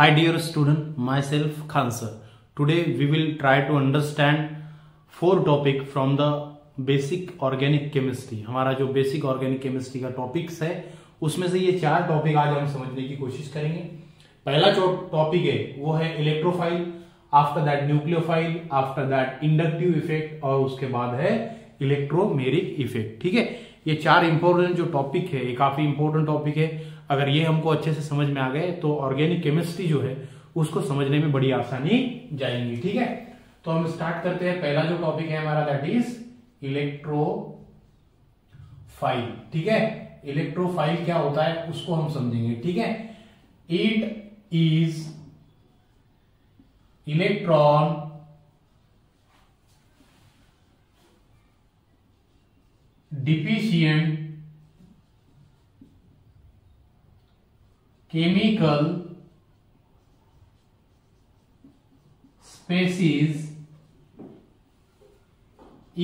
Hi dear student, myself Khan sir. Today we will try to understand 4 topic from the basic organic chemistry. हमारा जो basic organic chemistry का topics है उसमें से ये 4 topic आज हम समझने की कोशिश करेंगे। पहला जो टॉपिक है वो है electrophile, after that nucleophile, after that inductive effect और उसके बाद है इलेक्ट्रोमेरिक इफेक्ट। ठीक है, ये 4 इंपॉर्टेंट जो टॉपिक है ये काफी इंपॉर्टेंट टॉपिक है। अगर ये हमको अच्छे से समझ में आ गए तो ऑर्गेनिक केमिस्ट्री जो है उसको समझने में बड़ी आसानी जाएंगी। ठीक है, तो हम स्टार्ट करते हैं। पहला जो टॉपिक है हमारा दैट इज इलेक्ट्रोफाइल। ठीक है, इलेक्ट्रोफाइल क्या होता है उसको हम समझेंगे। ठीक है, it is electron deficient chemical species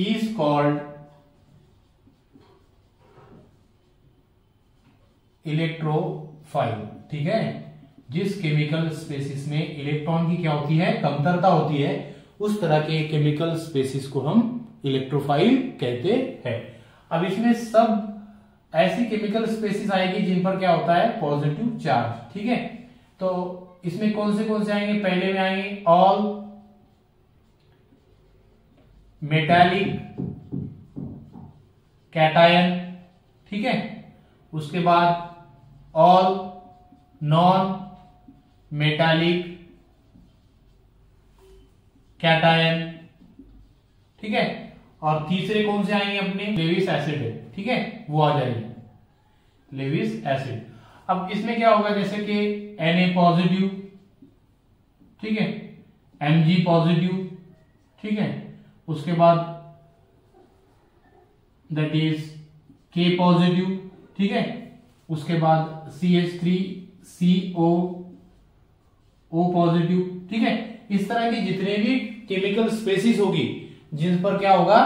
is called electrophile. ठीक है, जिस केमिकल स्पेसिस में इलेक्ट्रॉन की क्या होती है, कमतरता होती है, उस तरह के केमिकल स्पेसिस को हम इलेक्ट्रोफाइल कहते हैं। अब इसमें सब ऐसी केमिकल स्पेसिस आएगी जिन पर क्या होता है, पॉजिटिव चार्ज। ठीक है, तो इसमें कौन से आएंगे, पहले में आएंगे ऑल मेटालिक कैटायन। ठीक है, उसके बाद ऑल नॉन मेटालिक कैटायन। ठीक है, और तीसरे कौन से आएंगे अपने, लेविस एसिड है। ठीक है, वो आ जाएगी लेविस एसिड। अब इसमें क्या होगा, जैसे कि Na पॉजिटिव, ठीक है, Mg पॉजिटिव, ठीक है, उसके बाद दैट इज K पॉजिटिव, ठीक है, उसके बाद CH3CO O पॉजिटिव। ठीक है, इस तरह की जितने भी केमिकल स्पेसिस होगी जिन पर क्या होगा,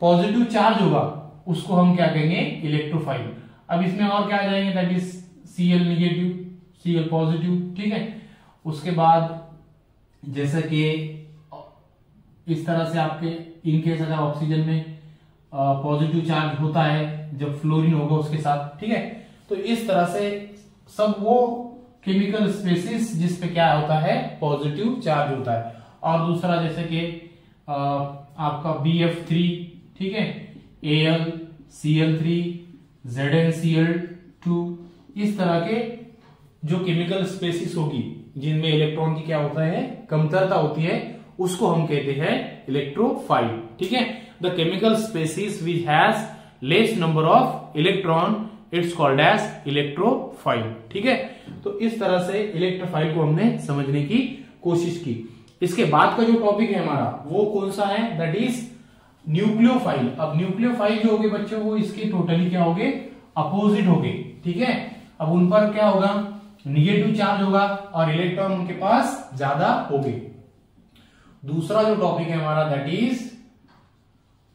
पॉजिटिव चार्ज होगा, उसको हम क्या कहेंगे, इलेक्ट्रोफाइल। अब इसमें और क्या आ जाएंगे, that is Cl negative, Cl positive. ठीक है, उसके बाद जैसा कि इस तरह से आपके इनकेस अगर ऑक्सीजन में पॉजिटिव चार्ज होता है जब फ्लोरीन होगा उसके साथ। ठीक है, तो इस तरह से सब वो केमिकल स्पेसिस जिस पे क्या होता है, पॉजिटिव चार्ज होता है। और दूसरा जैसे कि आपका BF3, ठीक है, AlCl3, ZnCl2, इस तरह के जो केमिकल स्पेसिस होगी जिनमें इलेक्ट्रॉन की क्या होता है, कमतरता होती है, उसको हम कहते हैं इलेक्ट्रोफाइल। ठीक है, the chemical species which has less number of electron it's called as electrophile. ठीक है, तो इस तरह से इलेक्ट्रोफाइल को हमने समझने की कोशिश की। इसके बाद का जो टॉपिक है हमारा वो कौन सा है, दैट इज न्यूक्लियोफाइल। अब न्यूक्लियोफाइल जो होगे बच्चों, वो इसके टोटली क्या होगे, अपोजिट होगे। ठीक है, अब उन पर क्या होगा, निगेटिव चार्ज होगा और इलेक्ट्रॉन उनके पास ज्यादा होंगे। दूसरा जो टॉपिक है हमारा दैट इज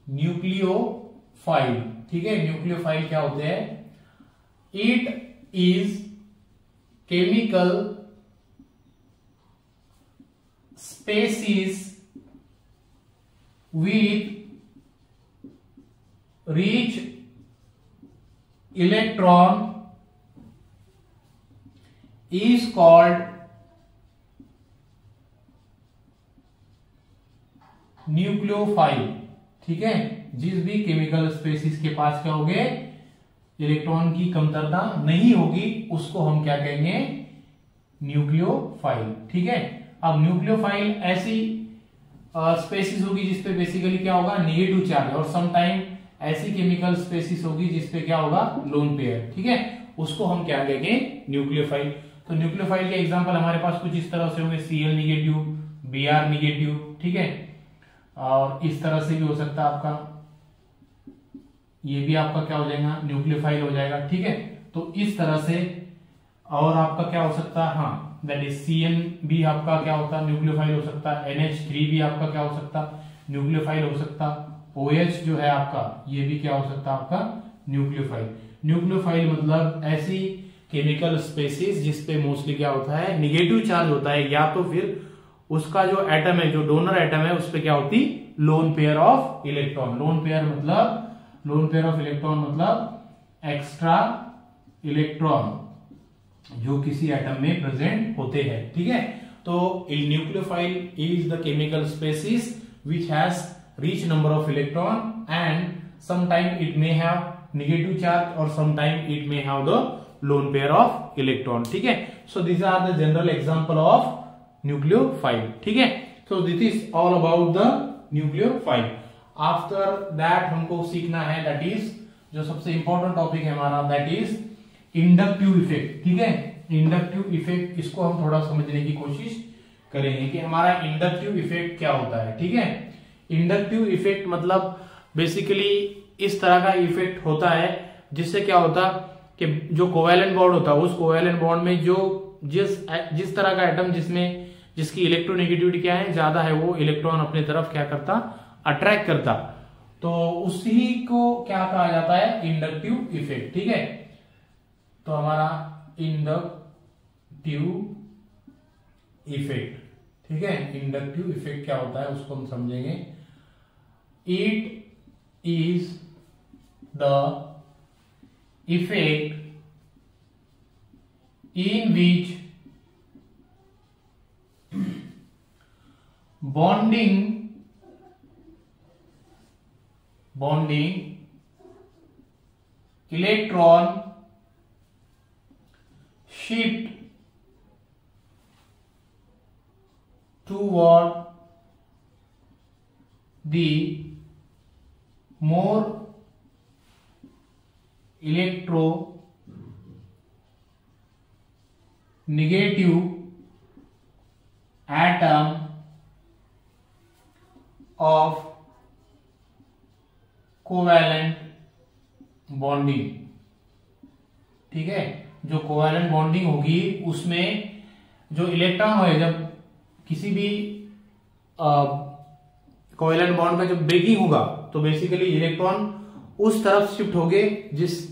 न्यूक्लियोफाइल। ठीक है, न्यूक्लियोफाइल क्या होते हैं, it is chemical species with rich electron is called nucleophile. ठीक है, जिस भी केमिकल स्पेसिस के पास क्या होंगे, इलेक्ट्रॉन की कमतरता नहीं होगी, उसको हम क्या कहेंगे, न्यूक्लियोफाइल। ठीक है, अब न्यूक्लियोफाइल ऐसी स्पेसिस होगी जिसपे बेसिकली क्या होगा, नेगेटिव चार्ज, और सम टाइम ऐसी केमिकल स्पेसिस होगी जिसपे क्या होगा, लोन पेयर। ठीक है, उसको हम क्या कहेंगे, न्यूक्लियोफाइल। तो न्यूक्लियोफाइल के एग्जांपल हमारे पास कुछ इस तरह से होंगे, Cl निगेटिव, Br निगेटिव। ठीक है, और इस तरह से भी हो सकता है आपका, ये भी आपका क्या हो जाएगा, न्यूक्लियोफाइल हो जाएगा। ठीक है, तो इस तरह से और आपका क्या हो सकता है, हाँ, दैट इज Cn भी आपका क्या होता है, न्यूक्लियोफाइल हो सकता है। NH3 भी आपका क्या हो सकता है, न्यूक्लियोफाइल हो सकता। OH जो है आपका, ये भी क्या हो सकता है आपका, न्यूक्लियोफाइल। न्यूक्लियोफाइल मतलब ऐसी केमिकल स्पेसीज जिसपे मोस्टली क्या होता है, निगेटिव चार्ज होता है, या तो फिर उसका जो एटम है, जो डोनर एटम है, उस पे क्या होती, lone pair of electron. Lone pair of electron मतलब एक्स्ट्रा इलेक्ट्रॉन जो किसी एटम में प्रेजेंट होते हैं, ठीक है। तो nucleophile is the chemical species which has reach number of electron and sometime it may have negative charge or sometime it may have the lone pair of electron, ठीक है। so these are the general example of nucleophile, ठीक है। so this is all about the nucleophile। after that हमको सीखना है, that is जो सबसे important topic है हमारा, that is इंडक्टिव इफेक्ट, ठीक है। इंडक्टिव इफेक्ट, इसको हम थोड़ा समझने की कोशिश करेंगे कि हमारा इंडक्टिव इफेक्ट क्या होता है, ठीक है। इंडक्टिव इफेक्ट मतलब बेसिकली इस तरह का इफेक्ट होता है जिससे क्या होता कि जो कोवैलेंट बॉन्ड होता है, उस कोवैलेंट बॉन्ड में जो जिस तरह का एटम जिसकी इलेक्ट्रोनेगेटिविटी क्या है, ज्यादा है, वो इलेक्ट्रॉन अपने तरफ क्या करता, अट्रैक्ट करता, तो उसी को क्या कहा जाता है, इंडक्टिव इफेक्ट, ठीक है। तो हमारा इंडक्टिव इफेक्ट, ठीक है, इंडक्टिव इफेक्ट क्या होता है उसको हम समझेंगे। It is the effect in which bonding electron shift toward the more electronegative atom of covalent bonding, ठीक है। जो कोवैलेंट बॉन्डिंग होगी उसमें जो इलेक्ट्रॉन है, जब किसी भी कोवैलेंट बॉन्ड का जब ब्रेकिंग होगा तो बेसिकली इलेक्ट्रॉन उस तरफ शिफ्ट होंगे जिस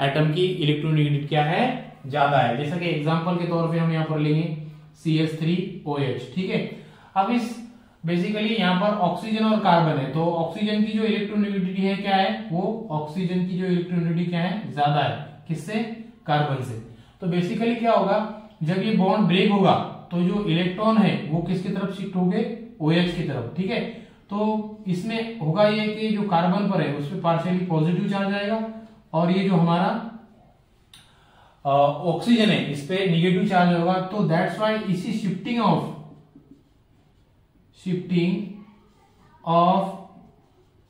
एटम की इलेक्ट्रोनेगेटिविटी क्या है, ज्यादा है। जैसा कि एग्जांपल के तौर पे हम यहां पर लेंगे CH3OH, ठीक है। अब इस बेसिकली यहां पर ऑक्सीजन और कार्बन है, तो ऑक्सीजन की जो इलेक्ट्रोनेगेटिविटी है क्या है, वो ऑक्सीजन की जो इलेक्ट्रोनेगेटिविटी क्या है, ज्यादा है, किससे, कार्बन से। तो बेसिकली क्या होगा, जब ये बॉन्ड ब्रेक होगा तो जो इलेक्ट्रॉन है वो किसकी तरफ शिफ्ट होंगे, OH की तरफ, ठीक है। तो इसमें होगा ये कि जो कार्बन पर है उस पर पार्शियली पॉजिटिव चार्ज आएगा, और ये जो हमारा ऑक्सीजन है इस पे निगेटिव चार्ज होगा। तो दैट्स व्हाई इसी shifting of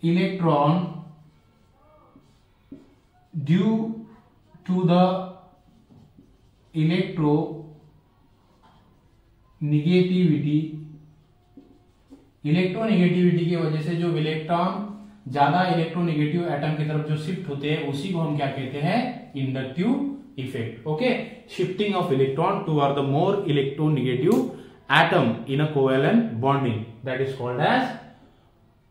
electron due to the electronegativity की वजह से जो इलेक्ट्रॉन ज्यादा इलेक्ट्रोनेगेटिव एटम की तरफ जो शिफ्ट होते हैं उसी को हम क्या कहते हैं, inductive effect, okay. Shifting of electron toward the more electronegative atom in a covalent bonding, that is called as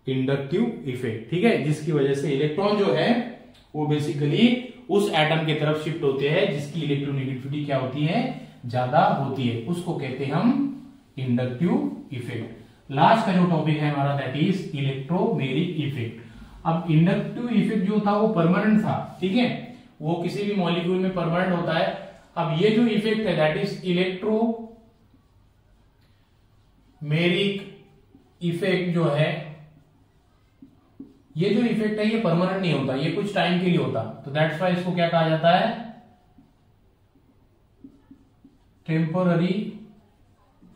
inductive effect, ठीक है। जिसकी वजह से इलेक्ट्रॉन जो है वो बेसिकली उस एटम की तरफ शिफ्ट होते हैं जिसकी इलेक्ट्रोनेगेटिविटी क्या होती है, ज्यादा होती है, उसको कहते हैं हम इंडक्टिव इफेक्ट। लास्ट का जो टॉपिक है हमारा, दैट इज इलेक्ट्रोमेरिक इफेक्ट। अब इंडक्टिव इफेक्ट जो था वो परमानेंट था, ठीक है, वो किसी भी मॉलिक्यूल में परमानेंट होता है। अब ये जो इफेक्ट है दैट इज इलेक्ट्रोमेरिक इफेक्ट जो है, ये जो इफेक्ट है ये परमानेंट नहीं होता, ये कुछ टाइम के लिए होता। तो दैट्स व्हाई इसको क्या कहा जाता है, टेम्पोररी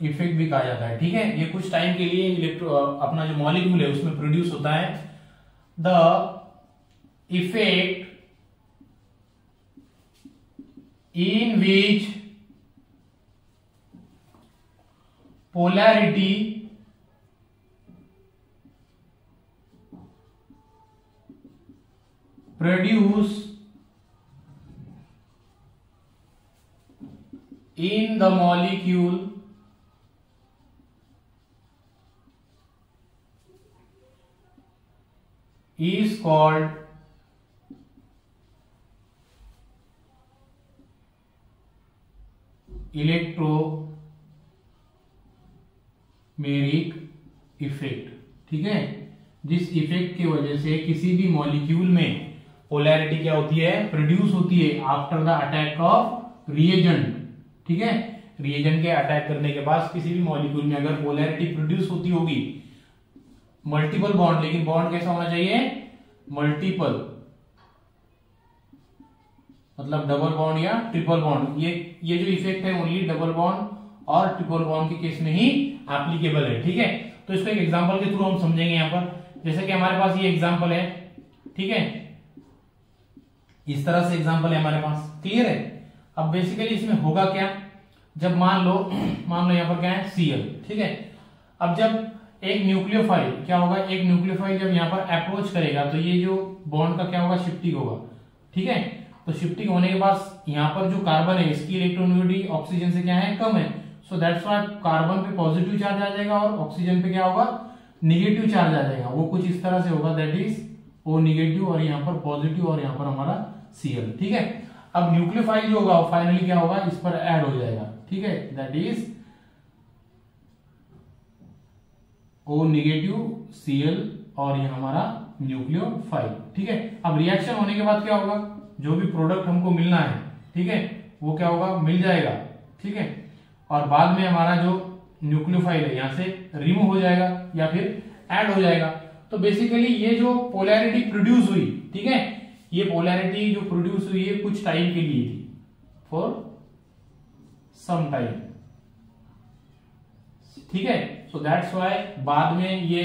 इफेक्ट भी कहा जाता है, ठीक है। ये कुछ टाइम के लिए अपना जो मॉलिक्यूल है उसमें प्रोड्यूस होता है। The effect in which polarity produce in the molecule is called electromeric effect, ठीक है, जिस इफेक्ट की वजह से किसी भी मॉलिक्यूल में पोलैरिटी क्या होती है, प्रोड्यूस होती है after the attack of reagent, ठीक है। रिएजेंट के अटैक करने के बाद किसी भी मॉलिक्यूल में अगर पोलैरिटी प्रोड्यूस होती होगी, मल्टीपल बॉन्ड, लेकिन बॉन्ड कैसा होना चाहिए, मल्टीपल, मतलब डबल बॉन्ड या ट्रिपल बॉन्ड। ये जो इफेक्ट है ओनली डबल बॉन्ड और ट्रिपल बॉन्ड के केस में ही एप्लीकेबल है, ठीक है। तो इसको एक एग्जांपल के थ्रू हम समझेंगे यहां पर। जैसे कि हमारे पास ये एग्जांपल है, ठीक है, इस तरह से एग्जांपल है हमारे पास, क्लियर है। अब बेसिकली इसमें होगा क्या, जब मान लो यहां पर क्या है, Cl, ठीक है। अब जब एक न्यूक्लियोफाइल क्या होगा, एक न्यूक्लियोफाइल जब यहां पर अप्रोच करेगा तो ये जो बॉन्ड का क्या होगा, शिफ्टिंग होगा, ठीक है। तो शिफ्टिंग होने के बाद यहां पर जो कार्बन है इसकी इलेक्ट्रोनेगेटिविटी ऑक्सीजन से क्या है, कम है। सो दैट्स व्हाई कार्बन पे पॉजिटिव चार्ज आ जाएगा और ऑक्सीजन पे क्या होगा, निगेटिव चार्ज आ जाएगा। वो कुछ इस तरह से होगा, दैट इज O निगेटिव और यहाँ पर पॉजिटिव और यहाँ पर हमारा Cl, ठीक है। अब न्यूक्लियोफाइल जो होगा फाइनली क्या होगा, इस पर ऐड हो जाएगा, ठीक है, that is O negative Cl और ये हमारा न्यूक्लियोफाइल, ठीक है। अब रिएक्शन होने के बाद क्या होगा, जो भी प्रोडक्ट हमको मिलना है, ठीक है, वो क्या होगा, मिल जाएगा, ठीक है। और बाद में हमारा जो न्यूक्लियोफाइल है यहां से रिमूव हो जाएगा या फिर ऐड हो जाएगा। तो बेसिकली ये जो पोलैरिटी प्रोड्यूस हुई, ठीक है, ये पोलैरिटी जो प्रोड्यूस हुई है कुछ टाइम के लिए थी, फॉर सम टाइम, ठीक है। सो दैट्स व्हाई बाद में ये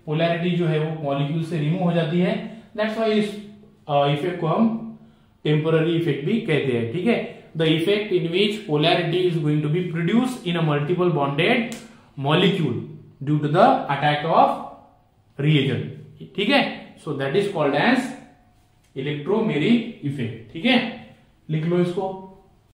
पोलैरिटी जो है वो मॉलिक्यूल से रिमूव हो जाती है। दैट्स व्हाई इस इफेक्ट को हम टेम्पररी इफेक्ट भी कहते हैं, ठीक है। The effect in which polarity is going to be produced in a multiple bonded molecule due to the attack of reagent, ठीक है। So that is called as electromeric effect, ठीक है, लिख लो इसको।